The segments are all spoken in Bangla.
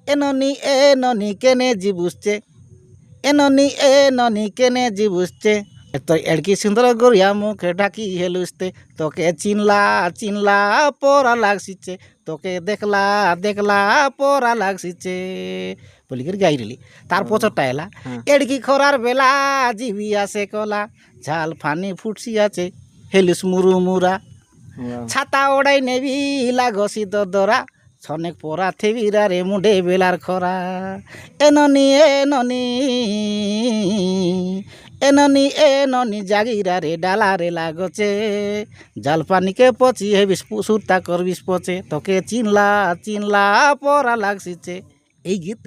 এননি কেনে জিবুসছে এননি কেনে জিবুসছে তো এড়কি সুন্দর গড়িয়া মুখে ঢাকি হেলুসতে তোকে চিনলা পরা লাগছিছে তোকে দেখলা পরা লাগছিছে বলি করে গাইলি তার পচরটা এলা এড়কি খরার বেলা জিবি আছে কলা ঝাল ফানি ফুটছি আছে হেলুস মুরুমুরা ছাতা ওড়াই নেবি লাগসি দরা ছনেক পরা থেবিরা রে মুডে বেলার খরা এননি জাগিরা রে ডালা রে লাগছে জাল পানিকে পচি হেবিস সুরতা করবিস পচে তোকে চিনলা পরা লাগছিছে এই গীত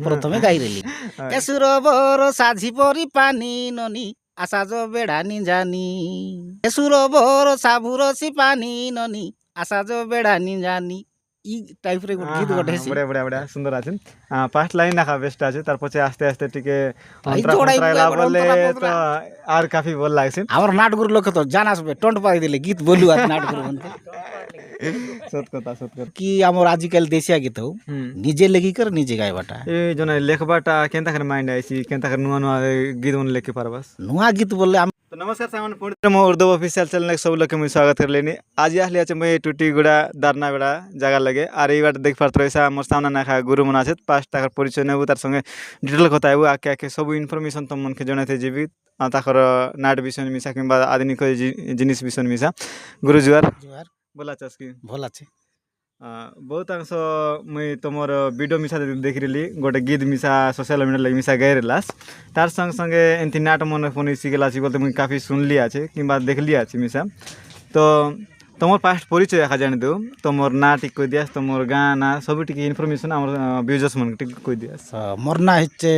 প্রথমে গাইরেলি এসুর বড় সাঝি পরি পানি ননি আশা যো বেড়া নিজানি এসুর বড় সাবুরসি পানি ননি আশা যো বেড়া নিজানি ই টাইপের গীত গঠে বড়িয়া বড়িয়া বড়িয়া সুন্দর আছে ফার্স্ট লাইন রাখা বেস্ট আছে তারপর আস্তে আস্তে টিকে অন্তরা বললে তো আর কাফি ভাল লাগছে আমার নাটগুর লোক তো জানাসবে টন্ট পাই দিলে গীত বলু আর নাটগুর সত কথা কি আমার আজকাল দেশিয়া গীত নিজে লেখি করে নিজে গাইবাটা এই জন্য লেখবাটা কেনতা করে মাইন্ড আইছি কেনতা করে নুয়া নুয়া গীত মন লেখি পারবাস নুয়া গীত বললে तो नमस्कार सामान पुणे मो उर्दू ऑफिशियल चैनल सब लोग के मुझे स्वागत कर लेनी आज आसली अच्छे मुझे टूटीगुड़ा दारनाबेड़ा जगह लगे और ये बार देख पार्थ रही मोर सामने नाखा गुरु मन आछे 5 टाकार परिचय नेबू तार संगे डिटेल कथा आबू आके आके सब इनफरमेशन तुम मन के जनाते जीवी ताकर नाट विषय मिसा किंबा आधुनिक जिनिस विषय मिसा गुरु जुआर बोला चास की भल আছে बहुत अंश मुई तुमर वीडियो मिसा देखिली गोटे गीत मिसा सोशल मीडिया लगे मिसा गैरलास तार संग संगे एंती नाट मन फोन शिखेला बोलते मुई काफ़ी सुनली आछे किंबा देखली आछे मिसा तो तुमर पास्ट परिचय एका जानी दो तुमर ना टिक कई दियास तुमर गाना सब टिके इनफरमेशन आमर व्यूजर्स मन टिक कई दियास मोर ना हচ্ছে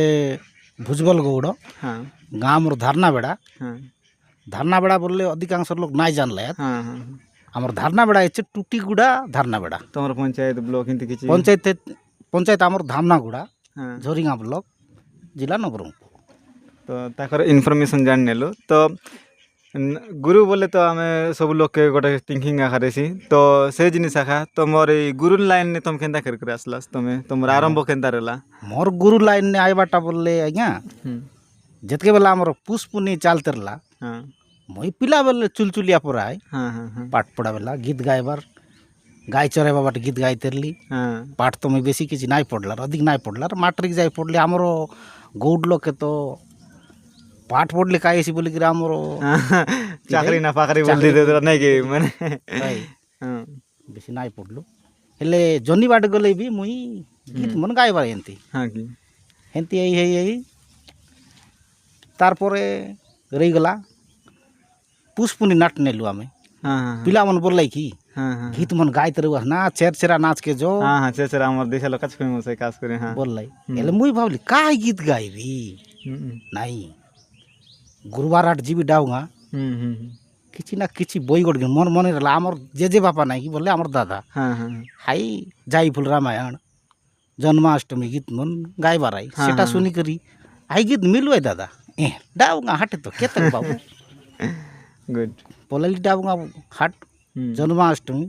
ভুজবল গৌড় हाँ গাঁ মোর ধারনাবেড়া हाँ ধারনাবেড়া বললে অধিকাংশ লোক নাই জানলে हाँ हाँ আমার ধারনাবেড়া হচ্ছে টুটিগুড়া ধারনাবেড়া তোমার পঞ্চায়েত ব্লক কিন্তু কিছু পঞ্চায়েত আমার ধামনাগুড়া হ্যাঁ ঝরিঙা ব্লক জেলা নবরঙ্গপুর তো তাকর ইনফরমেশন জানি নেলু তো গুরু বলে তো আমি সব লোককে গোটে থিঙ্কিং আখারেছি তো সেই জিনিস আখা তোমার এই গুরু লাইন নে তুমি কেনতা করে আসলাস তুমি তোমার আরম্ভ কেনতা রেলা মোর গুরু লাইন নে আইবাটা বললে আজ্ঞা যেতকে বেলা আমার পুষ্পুনি চালতেরলা হ্যাঁ মই পিলা বেলে চুলচুলিয়া পড়াই হ্যাঁ হ্যাঁ হ্যাঁ পাঠ পড়া বেলা গীত গাইবার গাই চরে বাবাটা গীত গাইতেরলি হ্যাঁ পাঠ তো মই বেশি কিছু নাই পড়লার অধিক নাই পড়লার মাট্রিক যাই পড়লে আমার গৌড় লোকে তো পাঠ পড়লে কাইছি বলি কি আমার চাকরি না পাকরি বল দিতে নাই কি মানে হ্যাঁ বেশি নাই পড়লো হেলে জনি বাট গলে বি মুই গীত মন গাইবার এন্তি হ্যাঁ কি এন্তি এই তারপরে রইগলা পুষ্পুনি নাট নেলু আমি হ্যাঁ হ্যাঁ পিলা মন বললাই কি হ্যাঁ হ্যাঁ গীত মন গাইতে রহুয়া না ছেড়া নাচ কে जो হ্যাঁ হ্যাঁ চেরা আমার দেখালো কাজ ফেমাস হয় কাজ করে হ্যাঁ বললাই এলে মুই ভাবলি কাই গীত গাইবি নাই গুরুবার আট জিবি ডাউঙা কিছু না কিছু বই গড় মন মনে রলা আমার যে বাপা নাই কি বললে আমার দাদা হ্যাঁ হ্যাঁ হাই যাই ফুল রামায়ণ জন্মাষ্টমী গীত মন গাইবার আই সেটা শুনি করি হাই গীত মিলুয়াই দাদা ডাউঙা হাটে তো কেতে বাবু গুড পলালি ডাউঙা হাট জন্মাষ্টমী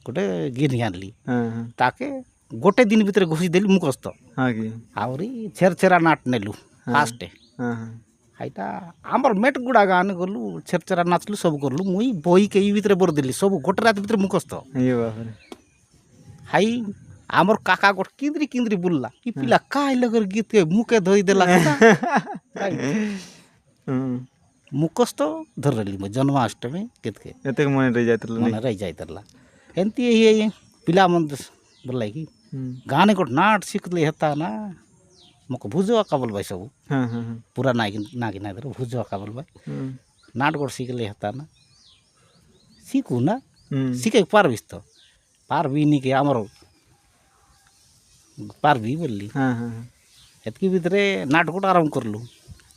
গোটে গীত আনলি তাকে গোটে দিন ভিতরে ঘুষি দেলি মুখস্থ আহরি ছেড়া নাট নেলু ফার্স্টে এইটা আমার মেট গুড়া গান গলু ছেড়া নাচলু সব করলু মুই বই কে ভিতরে বর দিলি সব গোটে রাত ভিতরে মুখস্থ হাই আমার কাকা গোট কিন্দ্রি বুললা কি পিলা কাই লগর গীত মুখে ধই দেলা মুখস্থ ধরলি মই জন্মাষ্টমী গীতকে এতে মনে রই যাইতলা এমতি পিলা মন বললাই কি গানে গোট নাট শিখলি হেতা না মক ভুজো আঁকা বলবাই সব পুরা নাকি না ধরো ভুজো আঁকা বলবাই নাট গোট শিখলে হেতা না শিখু না শিখে পারবিস তো পারবি নিকে আমার পারবি বললি এতকি ভিতরে নাট গোট আরম্ভ করলু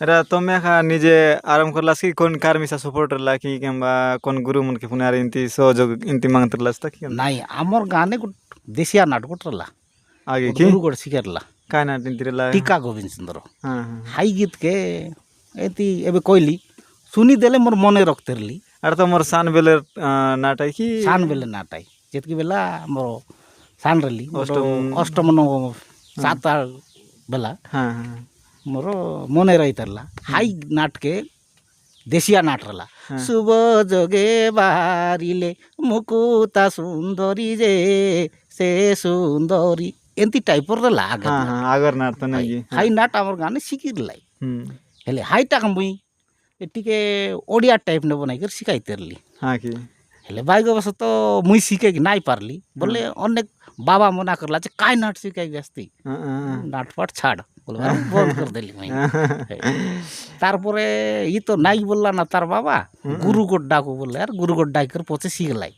এটা তুমি একা নিজে আরম্ভ করলাস কি কোন কার মিশা সাপোর্ট রলা কি কিংবা কোন গুরু মনকে পুনে আর ইনতি সহযোগ ইনতি মাংতরলাস তা কি নাই আমার গানে দেশিয়া নাট গোট রলা আগে কি গুরু গোট শিখেরলা কাই নাট ইনতি রলা টিকা গোবিন্দ সুন্দর হাই গীত কে এতি এবে কইলি শুনি দেলে মোর মনে রক্তেরলি আর তো মোর সান বেলের নাটাই কি সান বেলে নাটাই যেতকি বেলা মোর ସାନରେଲି ଅଷ୍ଟମ ନବମ 7 ବେଲା हाँ हाँ ମୋର ମନେ ରହିଥିଲା ହାଇ ନାଟକେ ଦେଶିଆ ନାଟ ହେଲା ଶୁଭ ଯୋଗେ ବାହାରିଲେ ମୁକୁତା ସୁନ୍ଦରୀ ଯେ ସେ ସୁନ୍ଦରୀ ଏମିତି ଟାଇପର ହେଲା हाँ हाँ आगर नाट तो नहीं ହାଇ ନାଟ ଆମର ଗାଁରେ ଶିଖିଲା हम्म ହେଲେ ହାଇଟା ମୁଇଁ ଟିକେ ଓଡ଼ିଆ ଟାଇପ ନେ ବନାଇକରି ଶିଖାଇତେରଲି हाँ कि ହେଲେ ଭାଗ୍ୟବଶତଃ ମୁଇଁ ଶିଖେଇକି ନାଇଁ ପାରିଲି ବୋଲେ ଅନେକ ବାବା ମନା କରଲା ଯେ କାଇଁ ନାଟ ଶିଖାଇବି ଆସିତି ନାଟ ପାଠ ଛାଡ଼ ବୋଲବା ବନ୍ଦ କରିଦେଲି ମୁଇଁ তারপরে ই তো নাই বললা না তার বাবা গুরু গোট ডাকু বললে আর গুরু গোট ডাকর পচে শিখলাই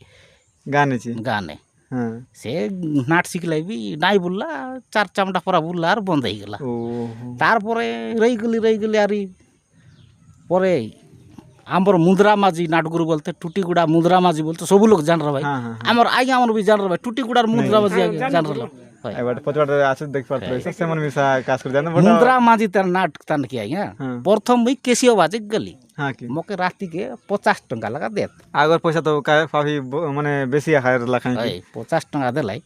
गाने ची গানে हाँ সে নাট শিখলাই বি নাই বললা চার চামটা পরা বললা আর বন্ধ হয়ে গেলা ओ তারপরে রইগলি আর পরে আমার মুদ্রা মাঝি নাটগুরু বলতে টুটিগুড়া মুদ্রা মাঝি বলতে সবু লোক জান ভাই हाँ हाँ আমার আগে আমার বি জান ভাই টুটিগুড়ার মুদ্রা মাঝি আগে জান এবার পচবাট আছে দেখ পারতে রইছে সেমন মিশা কাজ করে জানো বড় মুদ্রা মাঝি তার নাট তান কি আজ্ঞা हाँ প্রথম মুই কেসিও বাজে গলি हाँ कि মকে রাতিকে 50 টাকা লাগা দেত আগর পয়সা তো কাফি মানে বেশি আখার লাখাই এই 50 টাকা দেলাই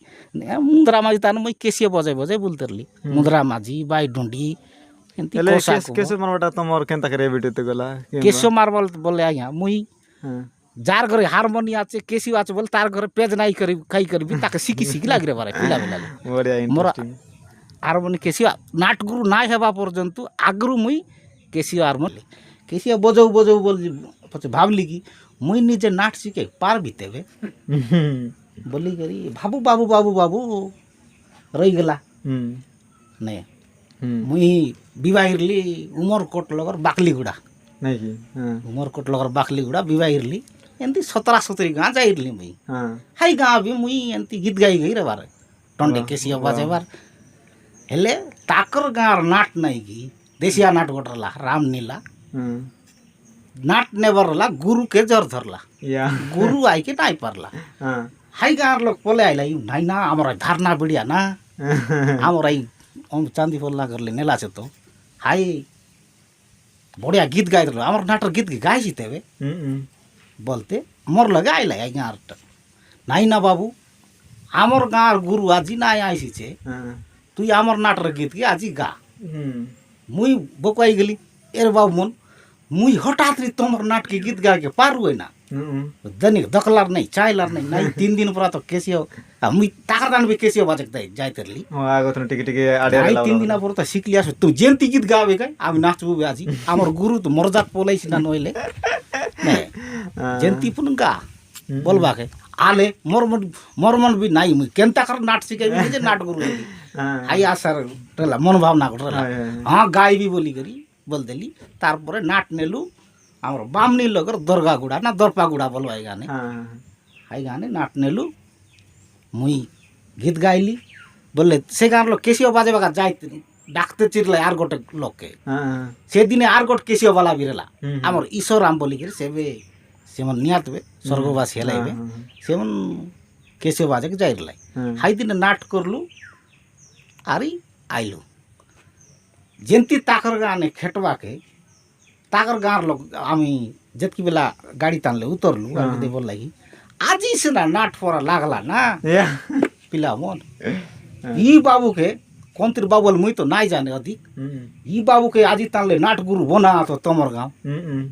মুদ্রা মাঝি তান মুই কেসিও বজাই বজাই বলতেরলি মুদ্রা মাঝি বাই ডুন্ডি এন্তি এলে কোসা কেসে মারবাটা তোমার কেনতা করে ভিডিওতে গলা কেসিও মারবল বলে আজ্ঞা মুই হ্যাঁ যার ঘরে হারমোনি আছে কেসিও আছে বলে তার ঘরে পেজ নাই করি খাই করবি তাকে শিখি শিখি লাগরে পারে পিলা পিলা বড়িয়া মোরা ইন্টারেস্টিং হারমোনি কেসিও নাটগুরু নাই হেবা পর্যন্ত আগরু মুই কেসিও হারমোনি কেসিও বজাও বজাও বল পছে ভাবলি কি মুই নিজে নাট শিখে পারবি তেবে বলি করি বাবু বাবু বাবু বাবু রইগলা হুম নে হুম মুই বিবাহিরলি উমরকোট লগর বাকলিগুড়া নাই কি হ্যাঁ উমরকোট লগর বাকলিগুড়া বিবাহিরলি এমতি 17-17 গাঁ যাইরলি মুই হ্যাঁ হাই গাঁ বি মুই এমতি গীত গাই গাই রে বারে টন্ডে কেসিয়া বাজাইবার হেলে তাকর গাঁর নাট নাই কি দেশিয়া নাট গোটরলা রামনীলা হুম নাট নেবারলা গুরুকে জর ধরলা ইয়া গুরু আইকে নাই পারলা হ্যাঁ হাই গাঁর লোক পলে আইলা ইউ নাই না আমার ধারনা বিড়িয়া না আমার এই চাঁদি পল্লা করলে নেলাছে তো হাই বড়িয়া গীত গাই দিল আমার নাটর গীত গাইছি তেবে হুম বলতে মোর লগে আইলা এই গাঁরটা নাই না বাবু আমার গাঁর গুরু আজি নাই আইসিছে হ্যাঁ তুই আমার নাটর গীত কি আজি গা হুম মুই বকাই গেলি এর বাবু মন মুই হঠাৎ তোমার নাটকে গীত গাকে পারুই না হুম দনিক দখলার নাই চাইলার নাই নাই 3 দিন পর তো কেসিও মুই টাকা দানবে কেসিও বাজক তাই যাইতেরলি ও আগত টিকে টিকে আড়ে নাই আড়ে 3 দিন পর তো শিখলি আসবে তুই যেন্তি গীত গাবে গাই আমি নাচবো আজি আমার গুরু তো মরজাত পলাইছি না নইলে যেন্তি পুন গা বলবাকে আলে মরমন বি নাই মুই কেনতা কর নাট শিখাইবি যে নাট গুরু হ্যাঁ হাই আসার টেলা মন ভাবনা করলা হ্যাঁ গাইবি বলি করি বল দেলি তারপরে নাট নেলু আমার বামনি লগর দরগাগুড়া না দরপাগুড়া বলবা এই গানে হ্যাঁ হাই গানে নাট নেলু মুই গীত গাইলি বললে সে গান লোক কেসিও বাজে বাগা যাইতে ডাকতে চিরলাই আর গোটে লোককে হ্যাঁ সেদিনে আর গোট কেসিও বালা বিরেলা হুম। আমার ঈশ্বরাম বলি করে সেবে সেমন নিয়াতবে স্বর্গবাসী হেলাইবে সেমন কেসিও বাজে যাইরলাই হাই দিনে নাট করলু আরই আইলু যেন্তি তাকর গানে খেটবাকে তাকর গাঁর লোক আমি যেতকি বেলা গাড়ি টানলে উতরলু আর যদি বল লাগি আজি সিনা নাট পড়া লাগলা না ইয়া পিলা মন ই বাবুকে কন্ত্রীর বাবুল মুই তো নাই জানে অধিক হুম ই বাবুকে আজি টানলে নাট গুরু বনা তো তোমার গাঁও হুম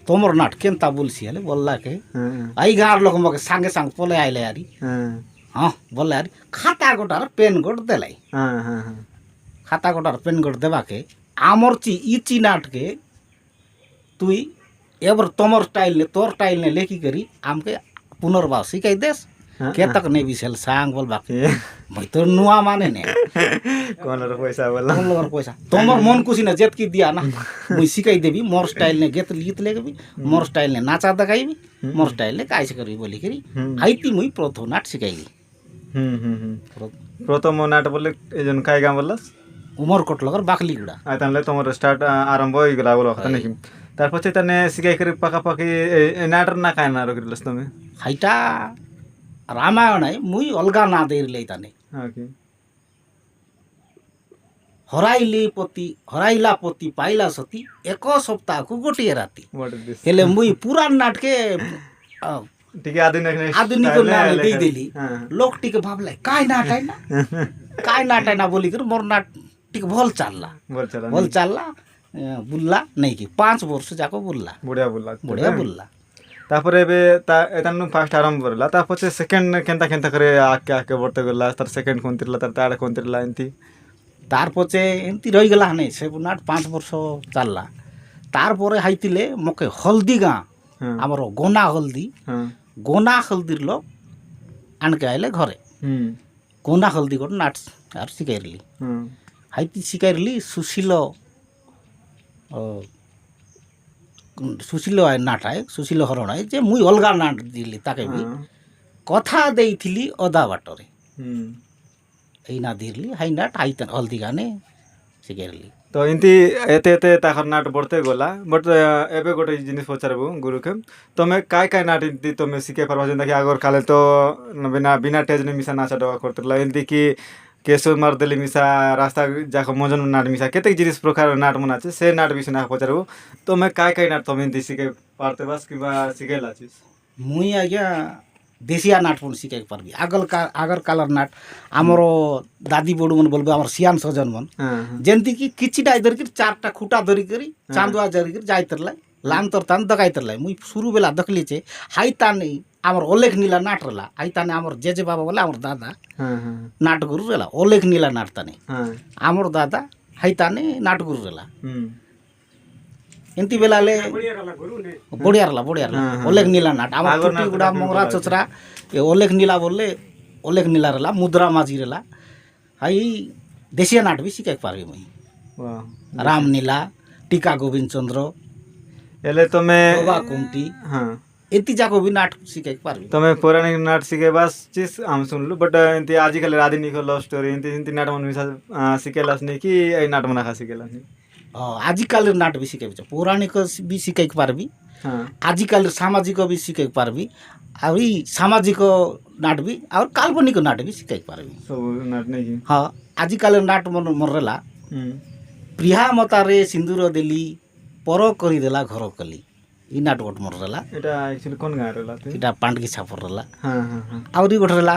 তোমার নাট কেনতা বলছি হেলে বললাকে হ্যাঁ এই গাঁর লোক মকে সাঙ্গে সাঙ্গ পলে আইলে আরি হ্যাঁ হ্যাঁ বললে আরি খাতা গোটার পেন গোট দেলাই হ্যাঁ হ্যাঁ খাতা গোটার পেন গোট দেবাকে আমার ইচি নাটকে তুই এবার তোমার স্টাইল নে তোর স্টাইল নে লেখি করি আমকে পুনর্বার শিখাই দেস কে তক নেবি সেল সাং বলবাকে ভাই তোর নুয়া মানে নে কোনর পয়সা বলা কোন লগর পয়সা তোমার মন খুশি না যেতকি দিয়া না মুই শিখাই দেবি মোর স্টাইল নে গীত লেখবি মোর স্টাইল নে নাচা দেখাইবি মোর স্টাইল নে কাইছে করবি বলি করি হাইতি মুই প্রথম নাট শিখাইলি হুম হুম হুম প্রথম নাট বললে এইজন কাই গাঁ বললাস উমরকোট লগর বাকলিগুড়া আর তাহলে তোমার স্টার্ট আরম্ভ হয়ে গেল বলো কথা নাকি তারপর তানে শিখাই করে পাকাপাকি নাটর না কায় না রকিলস তুমি হাইটা রামায়ণ মুই অলগা না দেইরলাই তানে ওকে হরাইলা পতি পাইলা সতী এক সপ্তাহକୁ ଗୋଟିଏ ରାତି হোয়াট ইজ দিস ହେଲେ ମୁଇଁ ପୁରାଣ ନାଟକେ ଟିକେ ଆଧୁନିକ ଆଧୁନିକ style ନା ରେ ଦେଇଦେଲି ହଁ ଲୋକ ଟିକେ ଭାବଲେ କାଇଁ ନାଟ ଆଇନା କାଇଁ ନାଟ ଆଇନା ବୋଲିକରି ମୋର ନାଟ ଟିକେ ଭଲ ଚାଲିଲା ଭଲ ଚାଲା ଭଲ ଚାଲିଲା ବୁଲିଲା ନେଇକି 5 ବର୍ଷ ଯାକ ବୁଲିଲା ବଢିଆ ବୁଲା ବଢିଆ ବୁଲିଲା। ତାପରେ ଏବେ ଏତାନୁ ଫାଷ୍ଟ ଆରମ୍ଭ କରିଲା ତା ପଛେ ସେକେଣ୍ଡ କେନ୍ତା କେନ୍ତା করে ଆକେ ଆକେ বড়তে গলা তার সেকেন্ড কোন তিরলা তার তাড়ে কোন তিরলা এন্তি ତାର ପଛେ ଏମିତି ରହିଗଲା ନାଇଁ ସେ ନାଟ 5 ବର୍ଷ ଚାଲିଲା ତାରପରେ ହାଇଥିଲେ ମକେ ହଳଦୀ ଗାଁ ହଁ ଆମର ଗୋନା ହଳଦୀ ହଁ ଗୋନା ହଳଦୀର ଲୋକ ଆଣକେ ଆଇଲେ ଘରେ ହୁଁ ଗୋନା ହଳଦୀ ଗୋଟେ ନାଟ ଆର ଶିଖାଇଲି ହଁ ହାଇତି ଶିଖାଇଲି ସୁଶୀଲ ନାଟ ଆଏ ସୁଶୀଲ ହରଣ ଆଏ ଯେ ମୁଇଁ ଅଲଗା ନାଟ ଦେଲି ତାକେ ବି ହଁ କଥା ଦେଇଥିଲି ଅଧା ବାଟରେ ହୁଁ ଏଇ ନା ଦିଲି ହାଇ ନାଟ ହାଇ ହଳଦୀ ଗାନେ ଶିଖାଇଲି। ତ ଏମିତି ଏତେ ଏତେ ତାଙ୍କର ନାଟ ବଢ଼ତେ ଗଲା ବଟ୍ ଏବେ ଗୋଟେ ଜିନିଷ ପଚାରବୁ ଗୁରୁକେ ତମେ କାଏ କାଏ ନାଟ ଏମିତି ତମେ ଶିଖେଇ ପାରବ ଯେନ୍ତାକି ଆଗର କାଲେ ତ ବିନା ଟେଜନେ ମିଶା ନାଚ ଡବା କରୁଥିଲା ଏମିତି କି କେଶ ମାରିଦେଲି ମିଶା ରାସ୍ତା ଯାକ ମଜନ ନାଟ ମିଶା କେତେ ଜିନିଷ ପ୍ରକାର ନାଟ ମନେ ଅଛି ସେ ନାଟ ବିଷୟ ନା ପଚାରବୁ ତମେ କାଏ କାଏ ନାଟ ତମେ ଏମିତି ଶିଖେଇ ପାରତେ ବାସ୍ କିମ୍ବା ଶିଖେଇଲା ଚିସ୍ ମୁଇଁ ଆଜ୍ଞା ଦେଶିଆ ନାଟ ପୁଣି ଶିଖାଇ ପାରବି আগর কালার নাট আমার দাদি বড় মন বলবে আমার সিয়ান সজন মন ହଁ ହଁ ଯେମିତିକି କିଛିଟା ଧରିକିରି 4ଟା খুঁটা ଧରିକିରି ଚାନ୍ଦୁଆ ଧରିକିରି ଯାଇତିରଲା ଲାନ୍ ତର ତାନ ଦଗାଇତିରଲା ମୁଇଁ শুরু বেলা দেখলি যে হাই তানে আমার অলেখ নীলা নাট রলা হাই তানে আমার জেজে বাবা বলে আমার দাদা ହଁ ହଁ নাট গুরু রেলা অলেখ নীলা নাট তানে ହଁ আমার দাদা হাই তানে নাট গুরু রেলা ହୁଁ ଏମିତି ବେଲାଲେ ବଢ଼ିଆ ରଲା ହଁ, ହଁ। ଅଲେଖ ନୀଲା ନାଟ ଆମର ଆଗର ଟୁଟି ନାଟ ଗୁଡ଼ା ତ ମଙ୍ଗରା ଭଲ ଚଚରା ଏ ଅଲେଖ ନୀଲା ବୋଲେ ଅଲେଖ ନୀଲା ରଲା ମୁଦ୍ରା ମାଝି ରଲା ହାଇ ଦେଶିଆ ନାଟ ବି ଶିଖାଇ ପାରିବି ମୁଇଁ wow ରାମ ନୀଲା ଟିକା ଗୋବିନ୍ଦ ଚନ୍ଦ୍ର ହେଲେ ତମେ ବାବା କୁମଟି ହଁ ଏତି ଯାକ ବି ନାଟ ଶିଖାଇ ପାରିବି ତମେ ପୌରାଣିକ ନାଟ ଶିଖେଇବା ଚିସ୍ ଆମେ ଶୁଣିଲୁ ବଟ୍ ଏମିତି ଆଜିକାଲି ଆଧୁନିକ ଲଭ୍ ଷ୍ଟୋରି ଏମିତି ଏମିତି ନାଟ ମାନେ ମିଶା ଶିଖେଇଲାସନି କି ଏଇ ନାଟ ମାନେ ଏକା ଶିଖେଇଲାସନି ଆଜିକାଲିର ନାଟ ବି ଶିଖାଇ ପୌରାଣିକ ବି ଶିଖାଇ ପାରିବି ହଁ ଆଜିକାଲିର ସାମାଜିକ ବି ଶିଖାଇ ପାରିବି ଆଉ ଏଇ ସାମାଜିକ ନାଟ ବି ଆଉ କାଲ୍ପନିକ ନାଟ ବି ଶିଖାଇ ପାରିବି ସବୁ ନାଟ ନେଇକି ହଁ ଆଜିକାଲିର ନାଟ ମୋର ରଲା ହୁଁ ପ୍ରିୟା ମତାରେ ସିନ୍ଦୁର ଦେଲି ପର କରିଦେଲା ଘର କଲି ଇ ନାଟ ଗୋଟେ ମୋର ରଲା ଏଇଟା ଆକ୍ଚୁଆଲି କୋନ୍ ଗାଁରେ ହେଲା ଏଇଟା ପାଣ୍ଡକି ଛାପର ରଲା ହଁ ହଁ ହଁ ଆହୁରି ଗୋଟେ ରଲା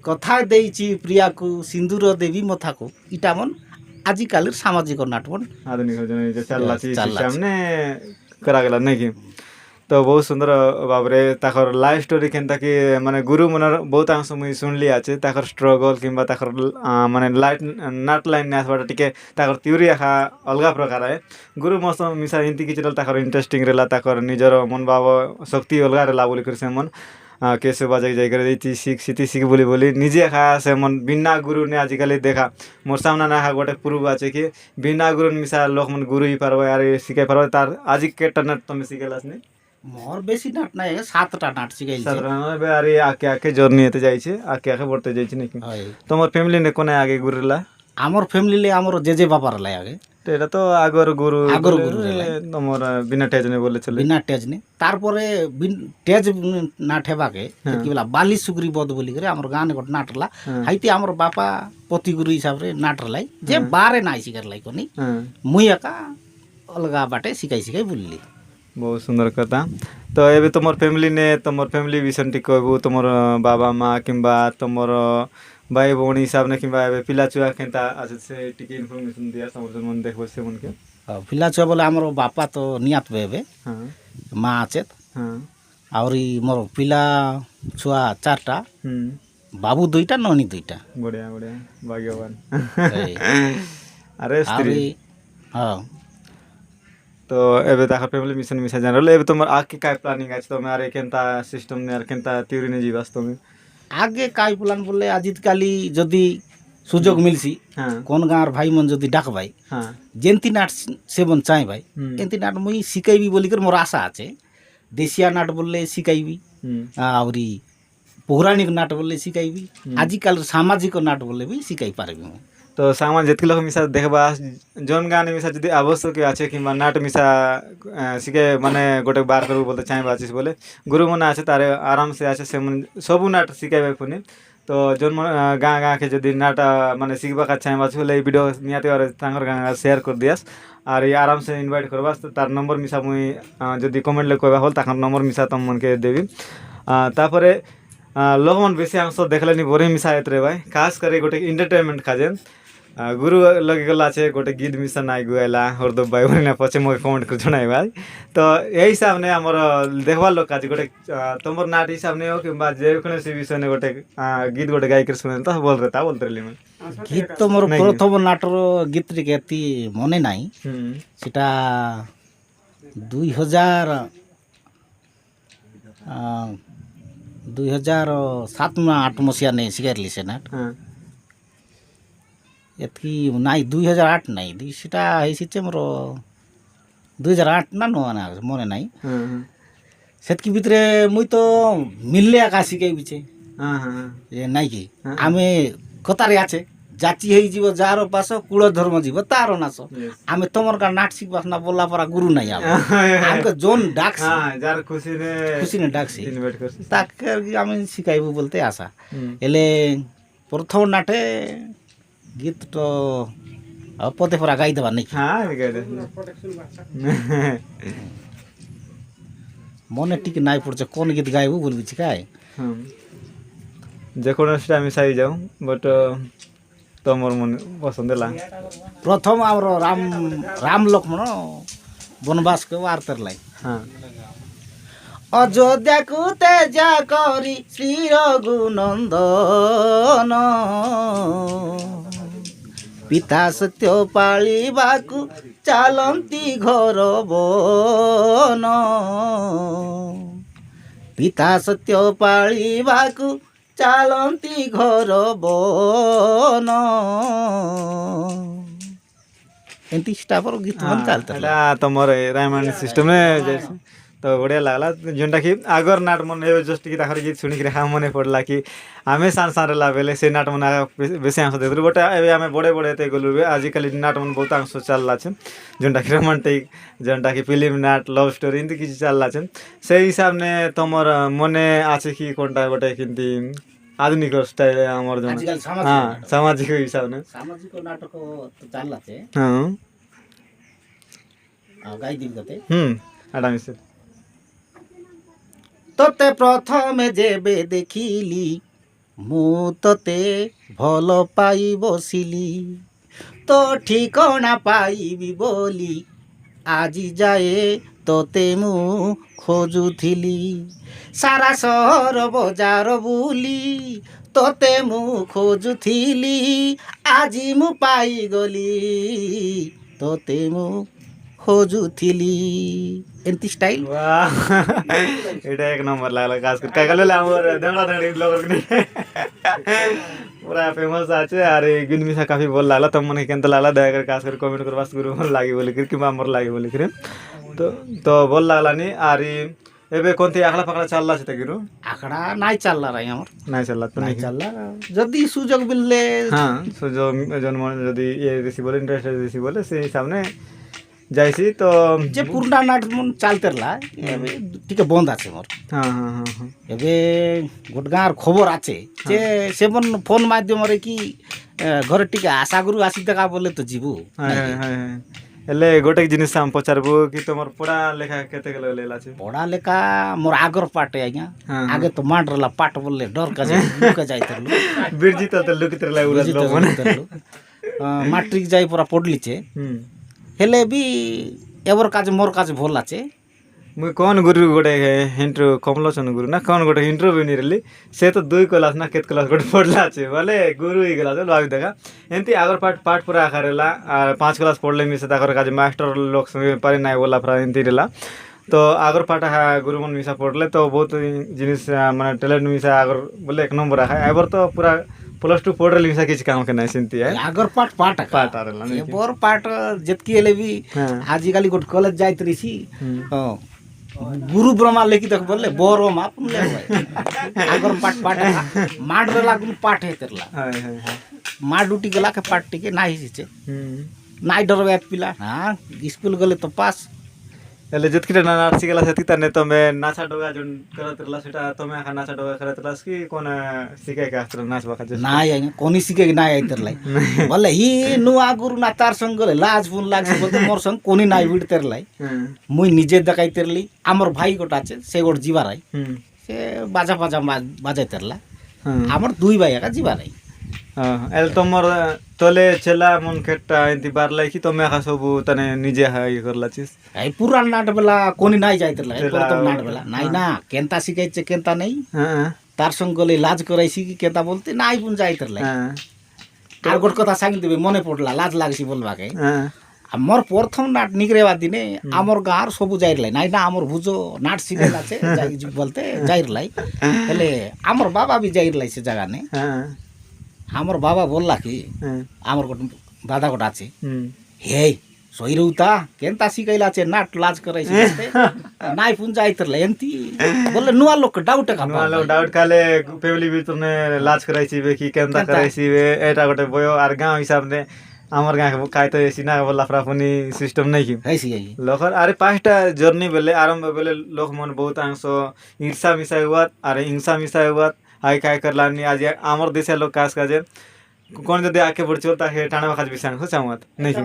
କଥା ଦେଇଛି ପ୍ରିୟାକୁ ସିନ୍ଦୁର ଦେବି ମଥାକୁ ଇଟା ମନ ଆଜିକାଲିର ସାମାଜିକ ନାଟ ମନ ଆଧୁନିକ ଯେ ଚାଲିଲା ସିଷ୍ଟମ ଚାଲିଛି ନେ କରାଗଲା ନାଇଁ କି ତ ବହୁତ ସୁନ୍ଦର ଭାବରେ ତାଙ୍କର ଲାଇଫ୍ ଷ୍ଟୋରି କେନ୍ତା କି ମାନେ ଗୁରୁ ମନର ବହୁତ ଅଂଶ ମୁଇଁ ଶୁଣିଲି ଅଛି ତାଙ୍କର ଷ୍ଟ୍ରଗଲ୍ କିମ୍ବା ତାଙ୍କର ମାନେ ନାଟ ଲାଇନ୍ ଆସିବାଟା ଟିକେ ତାଙ୍କର ଥିଓରି ଏକା ଅଲଗା ପ୍ରକାର ଏ ଗୁରୁ ମସ୍ତ ମିଶା ଏମିତି କିଛି ରହିଲା ତାଙ୍କର ଇଣ୍ଟରେଷ୍ଟିଂ ରହିଲା ତାଙ୍କର ନିଜର ମନ ଭାବ ଶକ୍ତି ଅଲଗା ରହିଲା ବୋଲିକରି ସେମାନେ କେସ ବାଜାଇ ଯାଇକରି ଏଇଠି ଶିଖ ସେଠି ଶିଖ ବୋଲି ନିଜେ ଏକା ସେମାନେ ବିନା ଗୁରୁ ନେ ଆଜିକାଲି ଦେଖା মোর সামনে না গোটে প্রুফ আছে কি বিনা গুরু মিশা লোক মানে গুরু হি পারবে আর শিখাই পারবে তার আজি কেটা নাট তুমি শিখাইলাস নি ମୋର ବେଶୀ ନାଟ ନାହିଁ ଆଜ୍ଞା 7ଟା ନାଟ ଶିଖାଇଛି সাধারণ এবে আর আকে আকে জর্নি হতে যাইছে আকে আকে বড়তে যাইছে নাকি ହଏ তোমার ফ্যামিলি নে কোনে আগে গুরুলা ଆମର ଫ୍ୟାମିଲିରେ ଆମର ଜେଜେ ବାପା ରଲା ଆଗେ তো এটা তো আগর গুরু আগর বলে গুরু রেলা। তোমার বিনা টেজ নে বলে চলে ବିନା ଟେଜ୍ ନି ତାରପରେ ଟେଜ୍ ନାଟ ହେବାକେ ହଁ। ସେତିକି ବେଲା ବାଲି ସୁଗ୍ରୀ ବଧ ବୋଲିକରି ଆମର ଗାଁରେ ଗୋଟେ ନାଟ ହେଲା ହଁ। ହାଇତି ଆମର ବାପା ପତି ଗୁରୁ ହିସାବରେ ନାଟ ରলাই ଯେ ବାରେ ନାଇଁ ଶିଖାରলাই କନି হ্যাঁ ମୁଇଁ ଏକା ଅଲଗା ବାଟେ ଶିଖାଇ ବୁଲିଲି ବହୁତ ସୁନ୍ଦର କଥା ତ ଏବେ ତୁମର ଫ୍ୟାମିଲି ନେ ତୁମର ଫ୍ୟାମିଲି ବିଷୟରେ ଟିକେ କହିବୁ ତୁମର ବାବା ମା କିମ୍ବା ତୁମର ଭାଇ ଭଉଣୀ ହିସାବରେ କିମ୍ବା ଏବେ ପିଲା ଛୁଆ କେନ୍ତା ଅଛି ସେ ଟିକେ ଇନଫର୍ମେସନ୍ ଦିଆ ସମସ୍ତ ମନେ ଦେଖିବ ସେମାନକେ ପିଲା ଛୁଆ ବୋଲେ ଆମର ବାପା ତ ନିଆତ ଏବେ ହଁ ମା ଅଛେ ହଁ ଆହୁରି ମୋର ପିଲା ଛୁଆ 4ଟା ହୁଁ ବାବୁ 2ଟା ନନୀ 2ଟା ବଢ଼ିଆ ବଢ଼ିଆ ଭାଗ୍ୟବାନ ହଏ। ଆରେ ସ୍ତ୍ରୀ ଆହୁରି ହଁ ତ ଏବେ ତାଙ୍କର ଫ୍ୟାମିଲି ମିଶନ ମିଶା ଜାଣିଲେ ଏବେ ତୁମର ଆଗକେ କାଏ ପ୍ଲାନିଂ ଅଛି ତୁମେ ଆରେ କେନ୍ତା ସିଷ୍ଟମ୍ ନେ ଆର କେନ୍ତା ଥିଓରି ନେ ଯିବାସ ତୁମେ ଆଗେ କାଇ ପ୍ଲାନ୍ ବୋଲେ ଆଜିକାଲି ଯଦି ସୁଯୋଗ ମିଲସି ହଁ কোন ଗାଁର ଭାଇ ମନ ଯଦି ଡାକବାଇ ହଁ ଯେମିତି ନାଟ ସେମାନେ ଚାହିଁବାଇ ହୁଁ ଏମିତି ନାଟ ମୁଇଁ ଶିଖାଇବି ବୋଲିକରି ମୋର ଆଶା ଅଛି ଦେଶିଆ ନାଟ ବୋଲେ ଶିଖାଇବି ହୁଁ ଆହୁରି ପୌରାଣିକ ନାଟ ବୋଲେ ଶିଖାଇବି ହୁଁ। ଆଜିକାଲି ସାମାଜିକ ନାଟ ବୋଲେ ବି ଶିଖାଇ ପାରିବି ମୁଁ তো সামান যেতকি লোক মিশা দেখবা জন গানে মিশা যদি আবশ্যক আছে কিংবা নাট মিশা শিখে মানে গোটে বার করবু বলতে চাইবা আছিস বলে গুরু মনে আছে তার আরামসে আছে সে সবু নাট শিখাইবে পুনি তো জন্ম ଗାଁ ଗାଁକେ ଯଦି ନାଟା ମାନେ ଶିଖିବାକେ ଚାହିଁବାଛୁ ହେଲେ ଏଇ ଭିଡ଼ିଓ ନିହାତି ଭାବରେ ତାଙ୍କର ଗାଁ ଗାଁ ସେୟାର କରିଦିଆସ୍ ଆର୍ ଇ ଆରାମସେ ଇନଭାଇଟ୍ କରବାସ୍ ତାର ନମ୍ବର ମିଶା ମୁଇଁ ଯଦି କମେଣ୍ଟରେ କହିବା ହଲ୍ ତାଙ୍କର ନମ୍ବର ମିଶା ତମମାନକେ ଦେବି ତାପରେ ଲୋକମାନେ ବେଶୀ ଅଂଶ ଦେଖଲେନି ବୋରିଂ ମିଶା ଏତରେ ଭାଇ ଖାସ୍ କରି ଗୋଟେ ଏଣ୍ଟରଟେନମେଣ୍ଟ ଖାଜେନ୍ गुरु लगे गला छे गोटे गीत मिशन नाई गुएला हरदब भाई बोलना पछे मोके कमेंट कर जणाई भाई तो यही हिसाब ने हमर देखबा लोक आज गोटे तमर नाट हिसाब ने हो किबा जे कोने से विषय ने गोटे गीत गोटे गाय कर सुने तो बोलते रही मैं गीत तो मोर प्रथम नाटर गीत टिके एति मने नाही सेटा 2007 में 8 मसिया ने सिखाइली से नाट एतकी नाई 2008 नाई सेटा हेसिचे मोर 2008 ना नो ना मने नाई सेतकी भितरे मुई तो मिलले आकाशी के बिचे ए नाई की आमे कतारे आछे जाची हेई जीव जार पास कुळ धर्म जीव तारो नास आमे तमर का नाट शिखबास ना बोला परा गुरु नाही आमके जोन डाक्स जार खुशी ने डाक्सी इनवाइट करसी ताके आमे शिखाइबो बोलते आशा एले प्रथम नाटे गीत तो पते परा गाई देबा नहीं हां गाई दे मने टिके नाई पड़ছে কোন गीत गाइबो बोलबी छी काय जे कोनो से আমি সাই যাও বাট तमर मन पसंद ला प्रथम हमरो राम लक्ष्मण वनवास के वार्तर लाई हां अयोध्या को तेजा करी श्री रघुनंदन पिता सत्य पाळिबाकु चालंती घर बन पिता सत्य पाळिबाकु चालंती घर बन एंती स्टाफर गीत मन चलता तमर रामायण सिस्टम में जैसे तो बढ़िया लगला जेनटा कि आगर नाट मन जस्ट कि ताखर गीत सुनी कि हाँ मने पड़ला कि आमे सान सान ला बेले से नाट मन बेसी अंश देथु बट एबे आमे बड़े बड़े ते गलु आजिकल नाट मन बहुत अंश चलला छ जेनटा कि रोमांटिक जेनटा कि फिल्म नाट लव स्टोरी इनती किछ चलला छ से हिसाब ने तमर मने आछे कि कोनटा गोटे किंती आधुनिक स्टाइल हमर जन हां सामाजिक हिसाब ने सामाजिक नाटक तो चलला छे हां गाई दिन गते आडामी से तोते प्रथमे जेबे देखिली मु तोते भल पाई बसिली तो ठिकना पाइबी बोली आजी जाए तोते मु खोजुथिली सारा सहर बजार बुली तोते मु खोजुथिली आजी मु पाई गली तोते मु खोजुथिली एंती स्टाइल वाह एटा एक नंबर लागला खास कर काय गले हमर दंगला दंगली लोग पूरा फेमस आछे अरे गिन मिसा काफी बोल लागला तम मने केंत लागला दया कर खास कर कमेंट करबास गुरु मन लागी बोली कि हमर लागी बोली कि तो बोल लागला नी अरे एबे कोनती आखला पकड़ा चलला छे गिरु आखड़ा नाई चलला रे हमर नाई चलला तो नाई चलला जदी सुजोग मिलले हां सुजोग जन्म जदी ये ऋषि बोले इंटरेस्ट ऋषि बोले से हिसाब ने जाइसी तो जे पुरना नाट मन चलतेरला एबे टिके बंद आछे मोर हां हां हां एबे गोटगार खबर आछे जे सेवन फोन माध्यम रे कि घर टिके आशा गुरु आसी देखा बोले तो जीवु हां हां एले गोटे जिनिस हम पचारबो कि तमर पढ़ा लेखा केते गेल लेला छे पढ़ा लेखा मोर आगर पाटे आज्ञा आगे तो मांडरला पाट बोलले डर का लुका जाइतरलु बिरजी तो लुकितरला उला लोग माने मैट्रिक जाई पूरा पढ़ली छे हेले भी एवर काज मोर काज भल आछे मुई कौन गुरु गोटे इंटरव्यू कमलोचन गुरु ना कौन गोटे इंटरव्यू नहीं रही से तो 2 क्लास ना केत क्लास गोटे पढ़ला छे बोले गुरु ही गला भाभी देखा एंती आगर पाठ पूरा आखरेला 5 क्लास पढ़ले मिसे ताकर काज मास्टर लोग संगे पारे नाय बोला फ्रा एंती रेला तो आगर पाठ गुरु मन मिसा पढ़ले तो बहुत जिनिस माने टैलेंट मिसा आगर बोले 1 नंबर है एबर तो पूरा +2 पढ़ले मिसा किछ काम के नाही सेंती है आगर पाठ आरेला एबर पाठ जतकी हेले भी आजिकाली गोट कॉलेज जाइत रही गुरु ब्रह्मा लेखी तक बोले बोरो माप ले आगर पाठ माड रे लागुन पाठ हेतरला मा ड्यूटी गला के पाठ टिके नाही हिचे नाई डरबे पिला हां स्कूल गले तो पास ହେଲେ ଯେତିକିଟା ନାଚ ଶିଖେଲା ସେତିକି ତାନେ ତମେ ନାଚା ଡଗା ଯୋଉ କରଥିଲା ସେଟା ତମେ ଆକା ନାଚା ଡଗା କରଥିଲା କି କୋନ ଶିଖେଇକା ଆସିଥିଲ ନାଚବା କାଜେ ନାଇଁ ଆଜ୍ଞା କୋନି ଶିଖେକି ନାଇଁ ଆଇତରলাই ବୋଲେ ହି नुआ गुरु ना तार संग गले लाज फुन लागसी बोलते मोर संग कोनी नाई बिडतेरलाई मुई निजे देखाइतेरली आमर भाई गोटा আছে से गोट जीवाराई से बाजा बाजा बाजाइतेरला आमर दुई भाई का जीवाराई एल तमर तले चेला मन खेटा एंती बारलाई कि तमे आका सब तने निजे हाई करला छिस आई पुरान नाट बेला कोनी नाई जाइतेरला प्रथम नाट बेला नाई ना केंता शिखाइছে केंता नहीं तार संग गले लाज कराइছি कि केंता बोलते नाई पुन जाइतेरला আর গোট কথা সাঙ্গি দেবে মনে পড়লা লাজ লাগছি বলবাকে আমার প্রথম নাট নিগরেবা দিনে আমার গাঁর সবু যাইরলাই নাই না আমার বুঝো নাট শিখেল আছে যাই বলতে যাইরলাই হেলে আমার বাবা বি যাইরলাই সে জায়গানে আমার বাবা বললা কি আমার গোট দাদা গোট আছে হে সইরউতা কেনতা শিখাইলা আছে নাট লাজ করাইছি নাই পুন যাইতরলাই এন্তি বললে নুয়া লোক ডাউট কা ডাউট কালে ফ্যামিলি ভিতরনে লাজ कराइছিবে কি কেনতা कराइছিবে এটা গোটে বয় আর গাঁও হিসাবনে আমার গাঁ কাই তো এসি না বলা ফ্রাফনি সিস্টেম নাই কি হইছি লোকর আরে পাঁচটা জার্নি বেলে আরম্ভ বেলে লোক মন বহুত অংশ ঈর্ষা মিশাই হুয়াত আরে হিংসা মিশাই হুয়াত হাই কাই করলানি আজ আমার দেশে লোক কাজ কাজে কোন যদি আকে পড়ছো তাকে টানা কাজ বিসাং হসামত নাই কি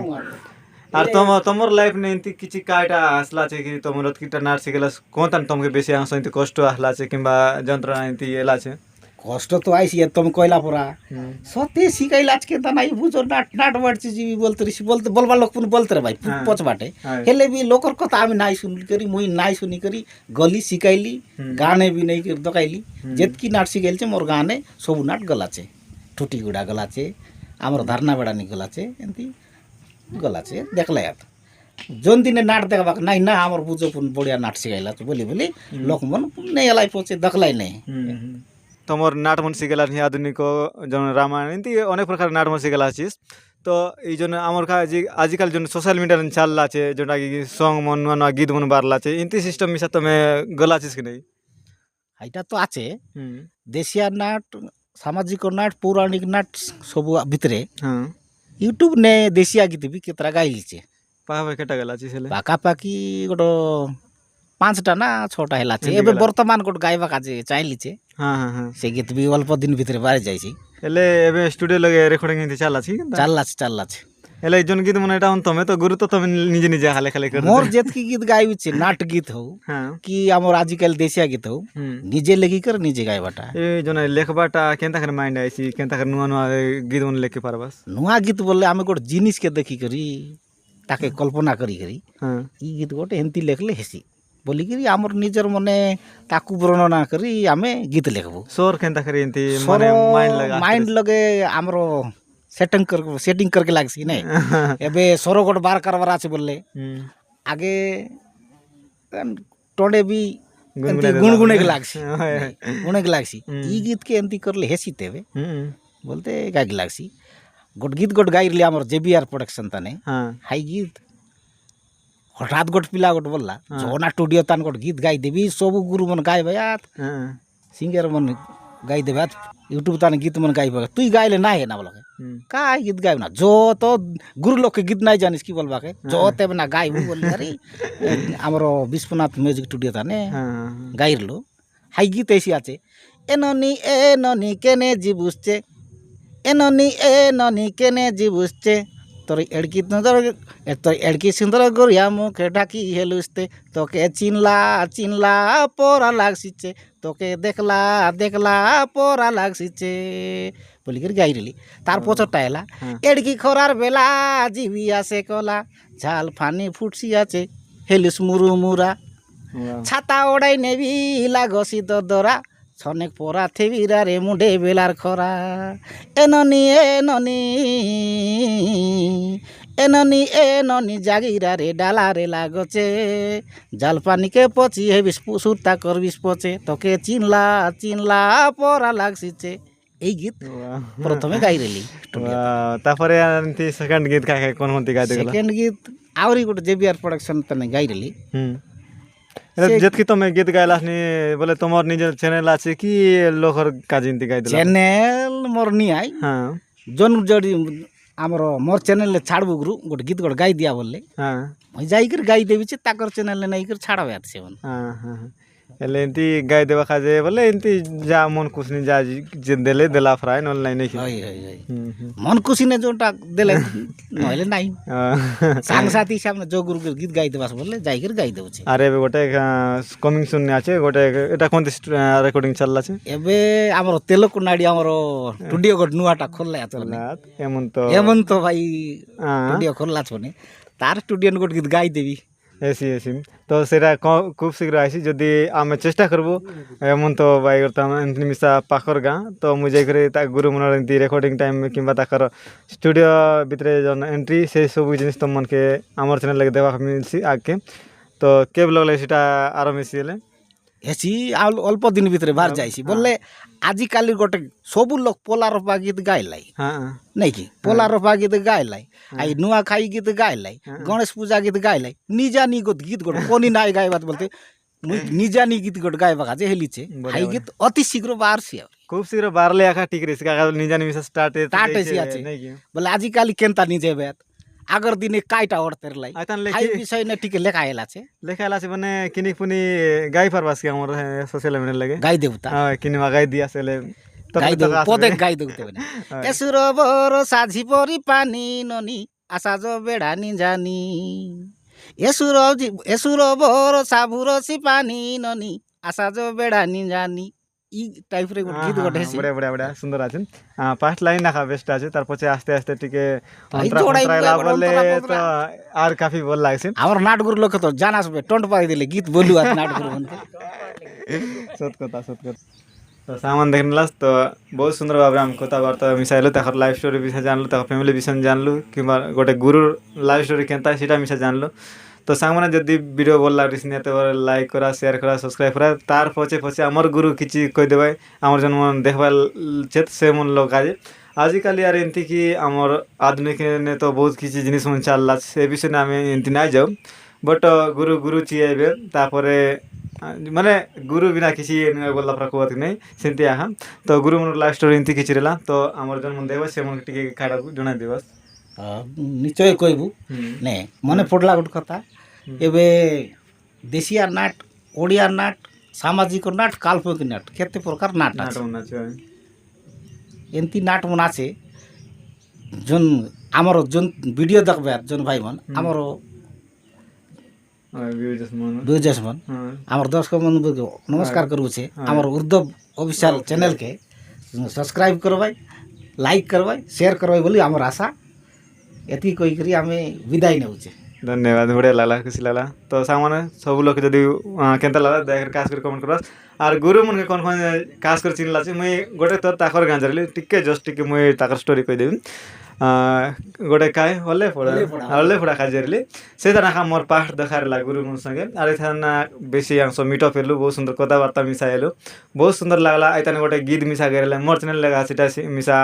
আর তোমার লাইফ নে এমতি কিছু কাইটা আসলা আছে কি তোমার কিটা নাট শিখেলা কোনটা তোমাকে বেশি অংশ এমতি কষ্ট আসলা আছে কিংবা যন্ত্রণা এমতি এলা আছে কষ্ট তো আইছি তুমি কইলা পরা সতে শিখাইলা আজকে তা নাই বুঝো নাট নাট বাড়ছি জিবি বলতে বলবার লোক পুন বলতে রে ভাই পচ বাটে হেলে বি লোকর কথা আমি নাই শুনি করি মুই নাই শুনি করি গলি শিখাইলি গানে বি নাই করি দকাইলি যেতকি নাট শিখাইলছে মোর গানে সবু নাট গলাছে টুটি গুড়া গলাছে আমার ধারনা বেড়ানি গলাছে এমতি গলাছে দেখলাই আর जोन दिन नाट देखा नहीं ना आमर बुझो पुन बढ़िया नाट शिखाइला तो बोली बोली लोक मन नहीं एलाई पहुंचे दखलाई नहीं তোমার নাট মন শিখেলা আধুনিক যেমন রামায়ণ এমতি অনেক প্রকার নাট মন শিখেলা আছিস তো এই জন্য আমার আজকাল জন্য সোশ্যাল মিডিয়ার চাল্লা আছে যেটা কি সং মন নয়া গীত মন বারলা আছে এমতি সিস্টেম মিশা তুমি গলাছিস কি নাই এটা তো আছে দেশিয়া নাট সামাজিক নাট পৌরাণিক নাট সব ভিতরে यूट्यूब ने देशिया गीत भी केतरा गाइलिचे পাহাবে কেটা গলাছিস হেলে পাকাপাকি গোটো 5টা না 6টা হেলাছে এবে বর্তমান গোট গাইবা কাজে চাইলিছে হ্যাঁ হ্যাঁ হ্যাঁ সে গীত বি অল্প দিন ভিতরে বাড়ি যাইছি হেলে এবে স্টুডিও লগে রেকর্ডিং এতে চালাছি চালাছে হেলে এইজন গীত মনে এটা তুমি তো গুরু তো তুমি নিজে নিজে হালে খালে করে মোর যেতকি গীত গাইবিছে নাট গীত হও কি আমার আজকাল দেশিয়া গীত হও নিজে লেখি করে নিজে গাইবাটা এই জন্য লেখবাটা কেনতা করে মাইন্ড আইছি কেনতা করে নুয়া নুয়া গীত মনে লেখি পারবাস নুয়া গীত বললে আমি গোট জিনিস কে দেখি করি তাকে কল্পনা করি করি ই গীত গোটে এমতি লেখলে হেসি বলি করি আমার নিজের মনে তাকু বর্ণনা করি আমি গীত লিখবো সোর কেনতা করে এমতি মানে মাইন্ড লগে আমার सेटिंग करके लागसी नहीं एबे सोरो गोट बार करवार আছে বললে আগে टोडे भी गुणगुणे के लागसी गुणे के लागसी ई गीत के एंती करले हेसी तेबे बोलते गाय के लागसी गोट गीत गोट गाइरले हमर जेबीआर प्रोडक्शन तने हाई गीत हठात गोट पिला गोट बोलला जोना स्टूडियो तान गोट गीत गाई देबी सब गुरु मन गाय भयात सिंगर मन गाई देबात यूट्यूब ताने गीत मन गाई बगा तुई गाइले ना है ना बोलके का गीत गाइब ना जो तो गुरु लोग के गीत नहीं जानिस की बोलबाके जो तेबे ना गाइब बोली अरे हमरो विश्वनाथ म्यूजिक स्टूडियो ताने गाइरलो हाई गीत ऐसी आछे एननी केने जीबुसचे एननी केने जीबुसचे তোর এড়কি সুন্দর গরিয়া মুখে ঢাকি হেলুসতে তোকে চিনলা পরা লাগছিছে তোকে দেখলা পরা লাগছিছে বলি করে গাইলি তার পছরটা এলা এড়কি খরার বেলা জিবি আছে কলা ঝাল ফানি ফুটছি আছে হেলুস মুরুমুরা ছাতা ওড়াই নেবি লাগসি দরা ছনেক পরা থেবিরা রে মুডে বেলার খরা এননি জাগিরা রে ডালা রে লাগছে জাল পানিকে পচি হেবিস সুরতা করবিস পচে তোকে চিনলা পরা লাগছিছে এই গীত প্রথমে গাইরেলি তারপরে সেকেন্ড গীত কোন গাই সেকেন্ড গীত আউরি গোটে জেবিআর প্রোডাকশন তনে গাইরেলি যেতকি তুমি গীত গাইলাস নি বলে তোমার নিজের চ্যানেল আছে কি লোকর কাজ ইনতি গাই দিলা চ্যানেল মোর নি আই জন জড়ি ଆମର ମୋର ଚ୍ୟାନେଲରେ ଛାଡ଼ବୁ ଗୁରୁ ଗୋଟେ ଗୀତ ଗୋଟେ ଗାଇ ଦିଆ ବୋଲେ ହଁ ମୁଇଁ ଯାଇକରି ଗାଇ ଦେବି ଯେ ତାଙ୍କର ଚ୍ୟାନେଲରେ ନେଇକରି ଛାଡ଼ବେ ସେମାନେ ହଁ ହଁ ହେଲେ ଏମିତି ଗାଈ ଦେବା ଖାଯାଏ ବୋଲେ ଏମିତି ଯାହା ମନ ଖୁସି ଯାହା ଯେ ଦେଲେ ଦେଲା ଫ୍ରାଏ ନହେଲେ ନାଇଁ ନାଇଁ କି ହଇ ହଇ ହଇ ହୁଁ ହୁଁ ମନ ଖୁସି ନେ ଯୋଉଟା ଦେଲେ ନହେଲେ ନାଇଁ ହଁ। ସାଙ୍ଗସାଥି ହିସାବରେ ଯୋଉ ଗୁରୁ ଗୀତ ଗାଇ ଦେବାସ ବୋଲେ ଯାଇକରି ଗାଇ ଦେଉଛି ଆରେ ଏବେ ଗୋଟେ କମିଂ ସୁନ୍ ଅଛି ଗୋଟେ ଏଟା କୋନ୍ ରେକର୍ଡିଂ ଚାଲିଲା ଅଛି ଏବେ ଆମର ତେଲକୁ ନାଡ଼ି ଆମର ଟୁଡିଓ ଗୋଟେ ନୂଆଟା ଖୋଲିଲା ଚାଲିଲା ଏଥର ଏମନ୍ତ ହେମନ୍ତ ଭାଇ ହଁ ଟୁଡିଓ ଖୋଲିଲା ଛନେ ତାର ଟୁଡିଓ ଗୋଟେ ଗୀତ ଗାଇ ଦେବି ଏସି ଏସି ତ ସେଇଟା ଖୁବ୍ ଶୀଘ୍ର ଆସି ଯଦି ଆମେ ଚେଷ୍ଟା କରିବୁ ଏମନ୍ତ ଭାଇ ଏମିତି ମିଶା ପାଖର ଗାଁ ତ ମୁଁ ଯାଇକରି ତା ଗୁରୁ ମନର ଏମିତି ରେକର୍ଡିଂ ଟାଇମ୍ କିମ୍ବା ତାଙ୍କର ଷ୍ଟୁଡ଼ିଓ ଭିତରେ ଏଣ୍ଟ୍ରି ସେ ସବୁ ଜିନିଷ ତୁମମାନକେ ଆମର ଚ୍ୟାନେଲ୍ ଲାଗି ଦେବାକୁ ମିଳିଛି ଆଗକେ ତ କେବେ ଲଗଲେ ସେଇଟା ଆରମ୍ଭ ହେଲେ ହେସି ଅଳ୍ପ ଦିନ ଭିତରେ ବାହାରି ଯାଇସି ବୋଲେ ଆଜିକାଲି ଗୋଟେ ସବୁ ଲୋକ ପୋଲାର ପା ଗୀତ ଗାଇলাই ହଁ ନାଇଁ କି ପୋଲାର ପା ଗୀତ ଗାଇলাই ଆଇ ନୂଆ ଖାଇ ଗୀତ ଗାଇলাই ଗଣେଶ ପୂଜା গীত গাইলাই নিজানি গীত গোটে কোনি নাই গাইবাত বলতে মুই নিজানি গীত গোটে গাইবা কাজে হেলিছে হাই গীত অতি শীঘ্র বাহারছি খুব শীঘ্র বারলে আখা ঠিক রয়েছে কাকা নিজা নিমিশা স্টার্ট স্টার্ট হয়েছে আছে বলে আজিকালি কেনতা নিজে বেত আগর দিনে কাইটা অর্থের লাই হাই বিষয় না ঠিক লেখা এলাছে লেখা আছে মানে কিনি পুনি গাই পারবাস কি আমার সোশ্যাল মিডিয়া লাগে গাই দেবতা কিনিবা গাই দি আসলে গাই দেব পদে গাই দেবতে মানে এসুর বড় সাজি পরি পানি ননি আশা যো বেড়া নি জানি এসুর বড় সাবুর সি পানি ননি আশা যো বেড়া নি জানি ই টাইপরে গীত গোটে হেসি বড়িয়া বড়িয়া বড়িয়া সুন্দর আছে ফার্স্ট লাইন রাখা বেস্ট আছে তারপর আস্তে আস্তে টিকে জোড়াই বললে তো আর কাফি ভাল লাগছে আমার নাটগুর লোক তো জানাসবে টন্ট পাই দিলে গীত বলু আর নাটগুর মনকে সত কথা তো সামান দেখলাস তো বহুত সুন্দর ভাবে আমি কথাবার্তা মিশাইলু তার লাইফ স্টোরি বিষয়ে জানলু তার ফ্যামিলি বিষয়ে জানলু কিংবা গোটে গুরুর লাইফ স্টোরি কেনতা সেটা মিশে জানলু তো সাংমানে যদি ভিডিও ভাল লাগছে নিতে লাইক করা শেয়ার করা সবসক্রাইব করা তার পছে পছে আমার গুরু কিছু কই দেবাই আমার যেন দেখবার চেত সে মন লোক কাজে আজিকালি আর এমতি কি আমার আধুনিক নে তো বহুত কিছু জিনিস মন চাললা সে বিষয়ে আমি এমতি নাই যাও বট গুরু গুরু চিয়াইবে তারপরে মানে গুরু বিনা কিছু বললা প্রকৃত নেই সেমতি আহা তো গুরু মন লাইফ স্টোরি এমতি কিছু রেলা তো আমার যেন মন দেখবা সে মন টিকে খাড়া জনাই দেবাস নিশ্চয় কইবু নে মনে পড়লা গোট কথা এবে দেশিয়া নাট ওড়িয়া নাট সামাজিক নাট কাল্পনিক নাট কেতে প্রকার নাট আছে এমতি নাট মন আছে জন আমার জন ভিডিও দেখবে জন ভাই মন আমার ভিউজেস মন আমার দর্শক মন নমস্কার করুছে আমার উর্দব অফিসিয়াল চ্যানেল কে সবসক্রাইব করবাই লাইক করবাই শেয়ার করবাই বলি আমার আশা এতি কইকরি আমি বিদায় নেউছে ধন্যবাদ বড়িয়া লাগলা খুশি লাগলা তো সামনে সব লোক যদি কেনতা লাগলা দেখে কাজ করে কমেন্ট করবাস আর গুরু মনকে কোন কোন কাজ করে চিনলা আছে মুই গোটে তোর তাকর গাঁ জারিলি টিকে জস্ট টিকে মুই তাকর স্টোরি কই দেবি গোটে কাই হলে ফোড়া খাই জারিলি সেটা না মোর পাহাড় দেখার লা গুরু মন সঙ্গে আর এখানে বেশি অংশ মিট অফ এলু বহুত সুন্দর কথাবার্তা মিশা এলু বহুত সুন্দর লাগলা এখানে গোটে গীত মিশা গেলে মোর চ্যানেল লেগা সেটা মিশা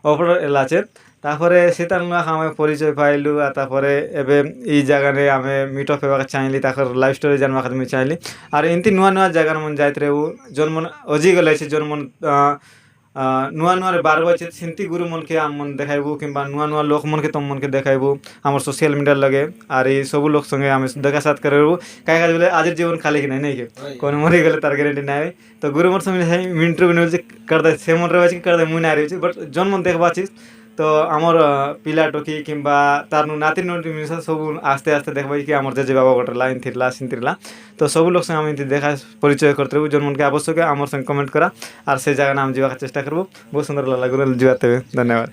অপর এলা আছে তারপরে সেটা আমি পরিচয় পাইলু আর তারপরে এবে এই জায়গায় আমি মিট অফ হওয়া চাইলি তার লাইফ স্টোরি জানবা আমি চাইলি আর এমতি নূয়া নূয়া জায়গার মন যাইতে রেবু জন মন অজি গেলে জন মন নূয়া নূয়া বারবার আছে সেমতি গুরু মনকে আম মন দেখাইবু কিংবা নূয়া নূয়া লোক মনকে তোম মনকে দেখাইবু আমার সোশ্যাল মিডিয়ার লগে আর এই সবু লোক সঙ্গে আমি দেখা সাথ করবু কাই কাজ বলে আজের জীবন খালি কি নাই নাকি কোন মরে গেলে তার গ্যারেন্টি নাই তো গুরু মোর সঙ্গে ইন্টারভিউ নেছে করদে সে মন রয়েছে কি করদে মুই না রয়েছে বাট জন মন দেখবাছিস তো আমার পিলা টকি কিংবা তার নাতি নটি মিশা সব আস্তে আস্তে দেখবাই কি আমার যে বাবা গোটলা ইনথিরলা সিনথিরলা তো সবু লোক সঙ্গে আমি দেখা পরিচয় করতে হবো জন্মকে আবশ্যক আমার সঙ্গে কমেন্ট করা আর সেই জায়গা আমি যাওয়ার চেষ্টা করবো বহু সুন্দর লাগলো যাতে ধন্যবাদ।